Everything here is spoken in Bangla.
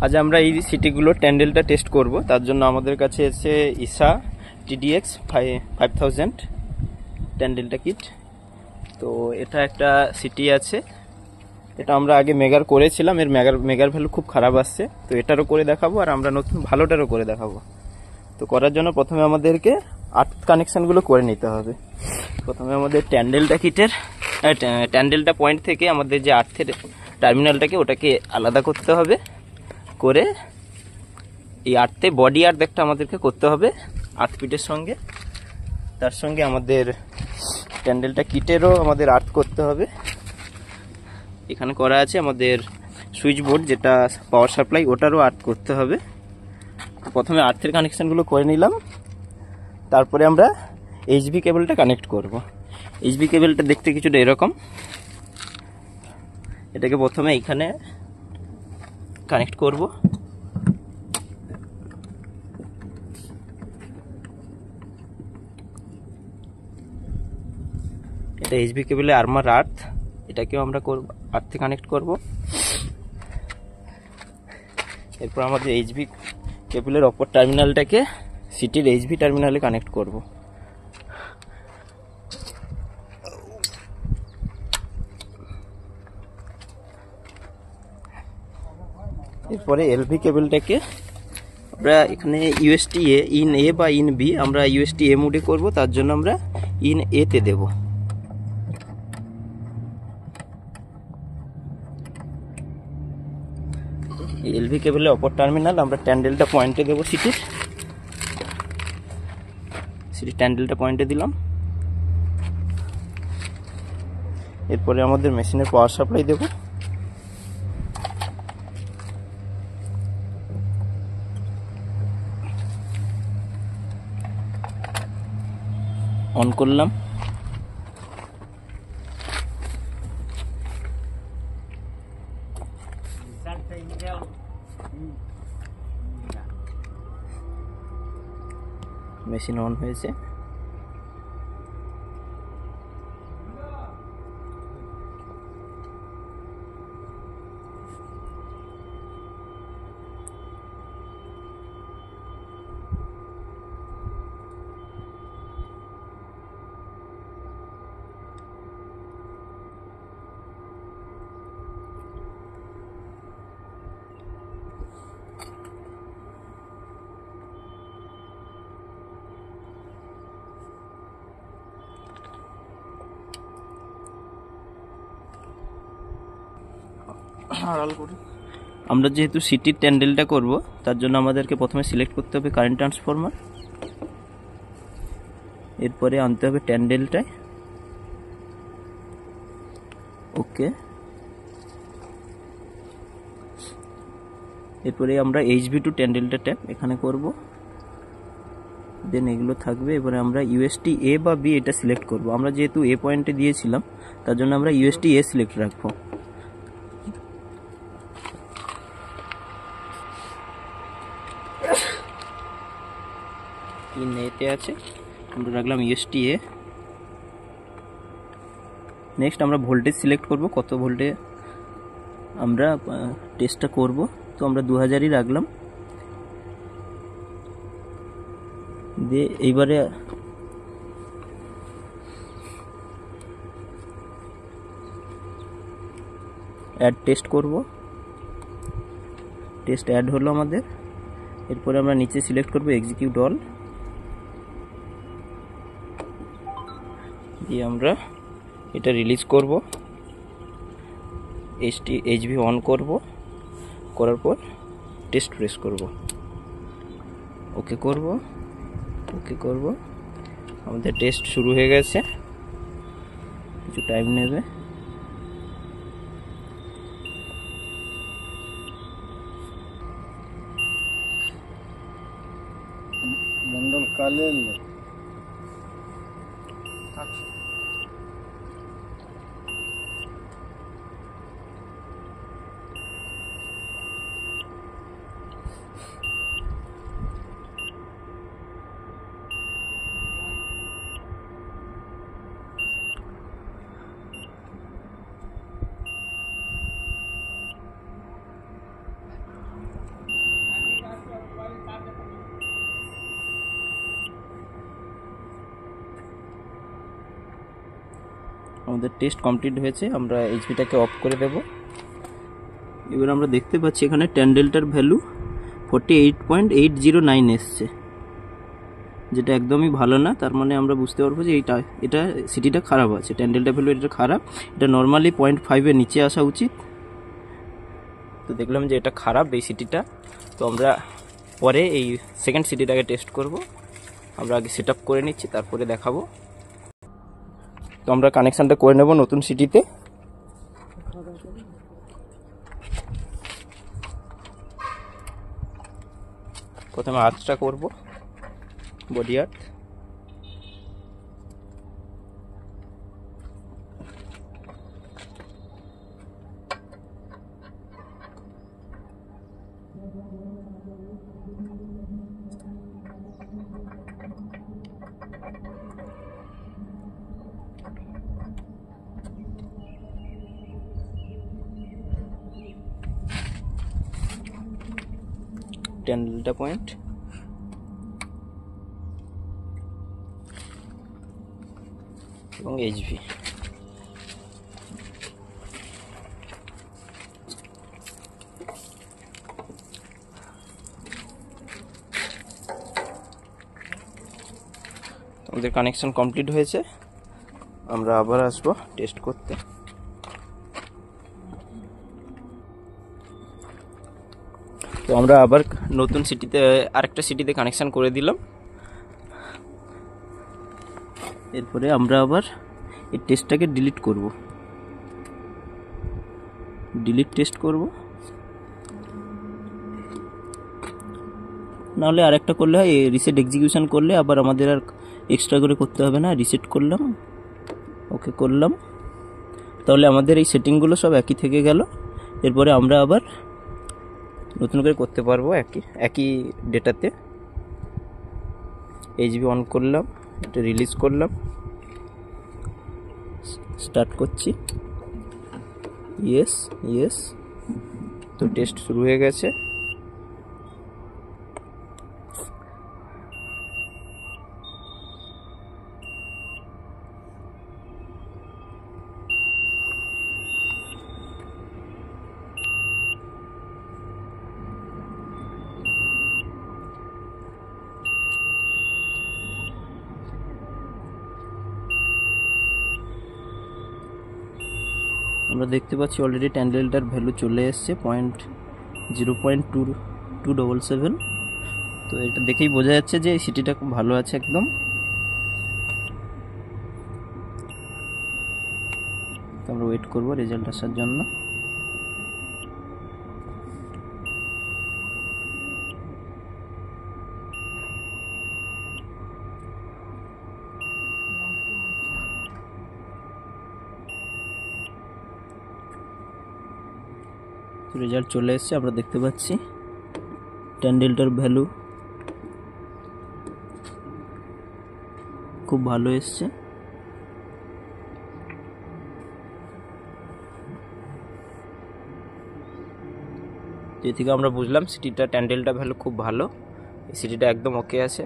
আজ আমরা এই সিটিগুলোর ট্যান্ডেলটা টেস্ট করব। তার জন্য আমাদের কাছে এসে ইসা TDX 5000 ট্যান্ডেলটা কিট। তো এটা একটা সিটি আছে, এটা আমরা আগে মেগার করেছিলাম, এর মেগার ভ্যালু খুব খারাপ আসছে। তো এটারও করে দেখাবো আর আমরা নতুন ভালোটারও করে দেখাবো। তো করার জন্য প্রথমে আমাদেরকে আর্থ কানেকশানগুলো করে নিতে হবে। প্রথমে আমাদের ট্যান্ডেলটা পয়েন্ট থেকে আমাদের যে আর্থের টার্মিনালটাকে ওটাকে আলাদা করতে হবে। করে এই আর্থে বডি আর্থ একটা আমাদেরকে করতে হবে আর্থ পিটের সঙ্গে। তার সঙ্গে আমাদের ট্যান্ডেলটা কিটেরও আমাদের আর্থ করতে হবে। এখানে করা আছে আমাদের সুইচ বোর্ড, যেটা পাওয়ার সাপ্লাই, ওটারও আর্থ করতে হবে। প্রথমে আর্থের কানেকশানগুলো করে নিলাম, তারপরে আমরা HV কেবলটা কানেক্ট করব। HV কেবলটা দেখতে কিছুটা এরকম। এটাকে প্রথমে এখানে কানেক্ট করব। এটা HV কেবলে আর্মার আর্থ, এটাকেও আমরা আর্থে কানেক্ট করব। এরপর আমাদের HV কেবলের অপর টার্মিনালটাকে সিটির HV টার্মিনালে কানেক্ট করব। এরপরে LV কেবলটাকে আমরা এখানে UST-A ইন A বা ইন B, আমরা UST-A মোডে করব। তার জন্য আমরা ইন A তে দেব। LV কেবলের অপর টার্মিনাল আমরা ট্যান্ডেলটা পয়েন্টে দেব। সিটির ট্যান্ডেলটা পয়েন্টে দিলাম। এরপরে আমাদের মেশিনের পাওয়ার সাপ্লাই দেব। অন করলাম। মেশিন অন হয়েছে। আমরা যেহেতু সিটির ট্যান্ডেলটা করব, তার জন্য আমাদেরকে প্রথমে সিলেক্ট করতে হবে কারেন্ট ট্রান্সফরমার। এরপরে আনতে হবে ট্যান্ডেলটায়। ওকে। এরপরে আমরা HV টু ট্যান্ডেলটা ট্যাপ এখানে করব। দেন এগুলো থাকবে। এবারে আমরা UST-A বা B এটা সিলেক্ট করব। আমরা যেহেতু A পয়েন্টে দিয়েছিলাম, তার জন্য আমরা UST-A সিলেক্ট রাখবো। ইন এতে আছে, আমরা রাখলাম UST-A। নেক্সট আমরা ভোল্টেজ সিলেক্ট করব, কত ভোল্টে আমরা টেস্টটা করব। তো আমরা 2000ই রাখলাম। দিয়ে এইবারে অ্যাড টেস্ট করব। টেস্ট অ্যাড হলো আমাদের। এরপরে আমরা নিচে সিলেক্ট করব এক্সিকিউট অল। দিয়ে আমরা এটা রিলিজ করব। HV অন করব, করার পর টেস্ট প্রেস করব। ওকে করব, ওকে করব। আমাদের টেস্ট শুরু হয়ে গেছে, কিছু টাইম নেবে। মন্ডল কালের আমাদের টেস্ট কমপ্লিট হয়েছে। আমরা এইচপিটাকে অফ করে দেব। এবার আমরা দেখতে পাচ্ছি এখানে ট্যান ডেল্টার ভ্যালু 48.809 এসছে, যেটা একদমই ভালো না। তার মানে আমরা বুঝতে পারবো যে এটা সিটিটা খারাপ আছে, ট্যান ডেল্টা ভ্যালু এটা খারাপ। এটা নর্মালি 0.5-এর নিচে আসা উচিত। তো দেখলাম যে এটা খারাপ এই সিটিটা। তো আমরা পরে এই সেকেন্ড সিটিটাকে টেস্ট করব। আমরা আগে সেট আপ করে নিচ্ছি, তারপরে দেখাবো। তো আমরা কানেকশানটা করে নেব নতুন সিটিতে। প্রথমে আর্থটা করব, বডি আর্থ। ট্যান ডেল্টা পয়েন্ট, এবং এইচভি। আমাদের কানেকশন কমপ্লিট হয়েছে। আমরা আবার আসবো টেস্ট করতে। তো আমরা আবার নতুন সিটিতে আরেকটা সিটিতে কানেকশন করে দিলাম। এরপরে আমরা আবার এই টেস্টটাকে ডিলিট করব, ডিলিট টেস্ট করব। নাহলে আরেকটা করলে হয়, রিসেট এক্সিকিউশন করলে আবার আমাদের আর এক্সট্রা করে করতে হবে না। রিসেট করলাম, ওকে করলাম, তাহলে আমাদের এই সেটিংগুলো সব একই থেকে গেল। এরপরে আমরা আবার নতুন করে করতে পারবো একই ডেটাতে। এইচবি অন করলাম, এটা রিলিজ করলাম, স্টার্ট করছি। ইয়েস ইয়েস, তো টেস্ট শুরু হয়ে গেছে। আমরা দেখতে পাচ্ছি অলরেডি ট্যান ডেল্টার ভ্যালু চলে এসছে 0.2277। তো এটা দেখেই বোঝা যাচ্ছে যে এই সিটিটা খুব ভালো আছে একদম। তো আমরা ওয়েট করব রেজাল্ট আসার জন্য। রেজাল্ট চলে এসেছে, আমরা দেখতে পাচ্ছি ট্যান ডেল্টার ভ্যালু খুব ভালো এসছে। এ থেকে আমরা বুঝলাম সিটিটা ট্যান ডেল্টা ভ্যালু খুব ভালো, এই সিটিটা একদম ওকে আছে।